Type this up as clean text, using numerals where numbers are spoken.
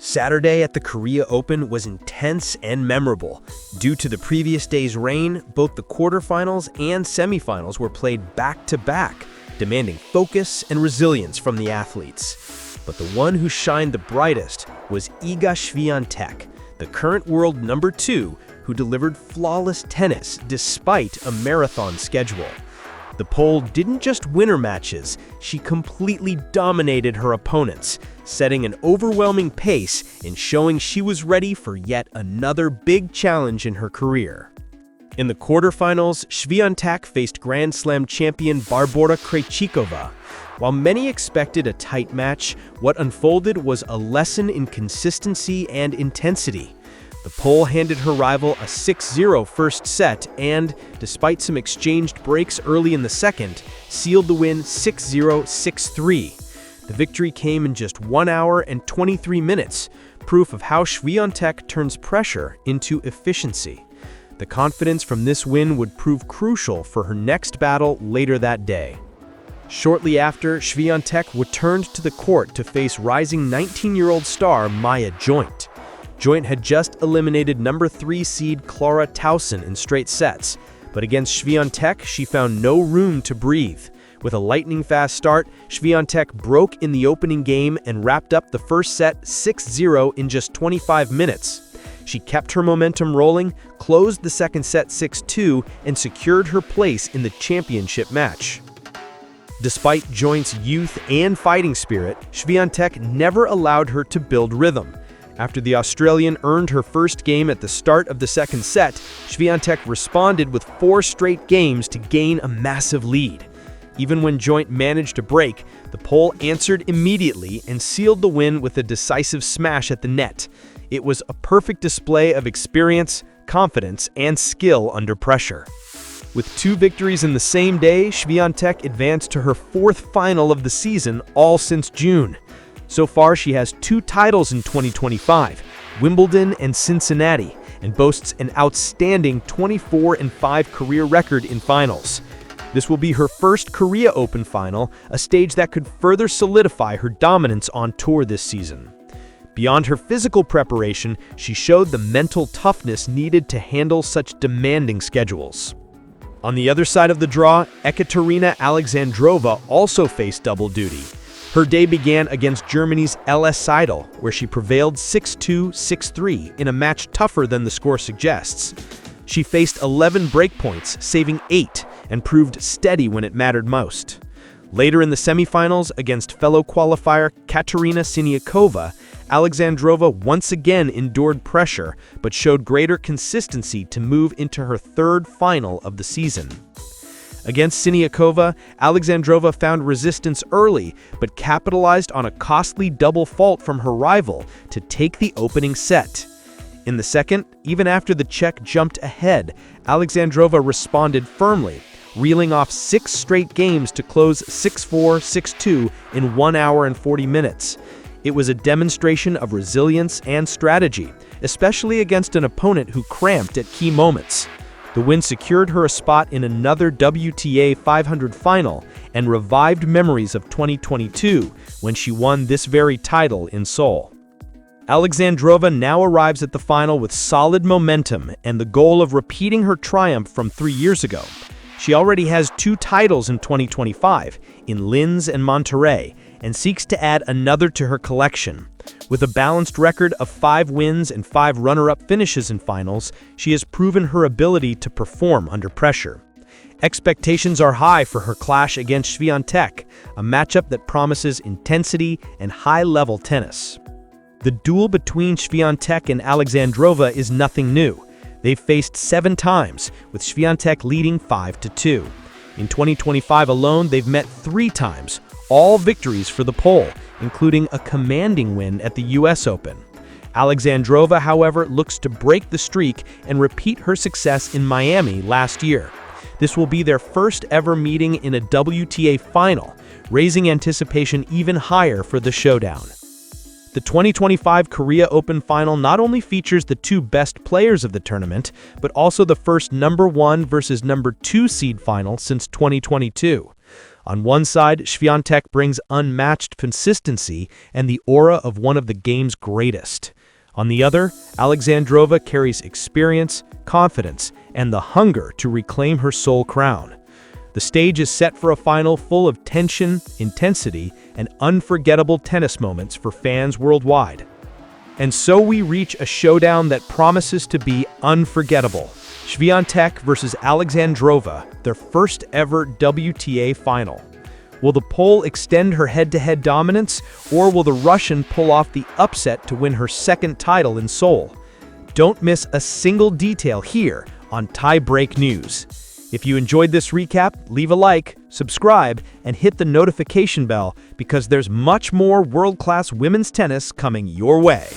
Saturday at the Korea Open was intense and memorable. Due to the previous day's rain, both the quarterfinals and semifinals were played back-to-back, demanding focus and resilience from the athletes. But the one who shined the brightest was Iga Swiatek, the current world number 2, who delivered flawless tennis despite a marathon schedule. The Pole didn't just win her matches, she completely dominated her opponents, setting an overwhelming pace and showing she was ready for yet another big challenge in her career. In the quarterfinals, Swiatek faced Grand Slam champion Barbora Krejcikova. While many expected a tight match, what unfolded was a lesson in consistency and intensity. The Pole handed her rival a 6-0 first set and, despite some exchanged breaks early in the second, sealed the win 6-0, 6-3. The victory came in just 1 hour and 23 minutes, proof of how Swiatek turns pressure into efficiency. The confidence from this win would prove crucial for her next battle later that day. Shortly after, Swiatek returned to the court to face rising 19-year-old star Maja Joint. Joint had just eliminated number 3 seed Clara Tauson in straight sets, but against Swiatek, she found no room to breathe. With a lightning-fast start, Swiatek broke in the opening game and wrapped up the first set 6-0 in just 25 minutes. She kept her momentum rolling, closed the second set 6-2, and secured her place in the championship match. Despite Joint's youth and fighting spirit, Swiatek never allowed her to build rhythm. After the Australian earned her first game at the start of the second set, Swiatek responded with 4 straight games to gain a massive lead. Even when Joint managed to break, the Pole answered immediately and sealed the win with a decisive smash at the net. It was a perfect display of experience, confidence, and skill under pressure. With 2 victories in the same day, Swiatek advanced to her 4th final of the season, all since June. So far, she has 2 titles in 2025, Wimbledon and Cincinnati, and boasts an outstanding 24-5 career record in finals. This will be her first Korea Open final, a stage that could further solidify her dominance on tour this season. Beyond her physical preparation, she showed the mental toughness needed to handle such demanding schedules. On the other side of the draw, Ekaterina Alexandrova also faced double duty. Her day began against Germany's LS Seidel, where she prevailed 6-2, 6-3 in a match tougher than the score suggests. She faced 11 breakpoints, saving 8, and proved steady when it mattered most. Later in the semifinals, against fellow qualifier Katerina Siniakova, Alexandrova once again endured pressure, but showed greater consistency to move into her 3rd final of the season. Against Siniakova, Alexandrova found resistance early, but capitalized on a costly double fault from her rival to take the opening set. In the second, even after the Czech jumped ahead, Alexandrova responded firmly, reeling off 6 straight games to close 6-4, 6-2 in 1 hour and 40 minutes. It was a demonstration of resilience and strategy, especially against an opponent who cramped at key moments. The win secured her a spot in another WTA 500 final and revived memories of 2022 when she won this very title in Seoul. Alexandrova now arrives at the final with solid momentum and the goal of repeating her triumph from 3 years ago. She already has 2 titles in 2025 in Linz and Monterrey and seeks to add another to her collection. With a balanced record of 5 wins and 5 runner-up finishes in finals, she has proven her ability to perform under pressure. Expectations are high for her clash against Swiatek, a matchup that promises intensity and high-level tennis. The duel between Swiatek and Alexandrova is nothing new. They've faced 7 times, with Swiatek leading 5-2. In 2025 alone, they've met 3 times, all victories for the Pole, including a commanding win at the US Open. Alexandrova, however, looks to break the streak and repeat her success in Miami last year. This will be their first ever meeting in a WTA final, raising anticipation even higher for the showdown. The 2025 Korea Open final not only features the 2 best players of the tournament, but also the first number 1 versus number 2 seed final since 2022. On one side, Swiatek brings unmatched consistency and the aura of one of the game's greatest. On the other, Alexandrova carries experience, confidence, and the hunger to reclaim her Seoul crown. The stage is set for a final full of tension, intensity, and unforgettable tennis moments for fans worldwide. And so we reach a showdown that promises to be unforgettable. Swiatek versus Alexandrova, their first ever WTA final. Will the Pole extend her head-to-head dominance, or will the Russian pull off the upset to win her second title in Seoul? Don't miss a single detail here on Tie Break News. If you enjoyed this recap, leave a like, subscribe, and hit the notification bell because there's much more world-class women's tennis coming your way.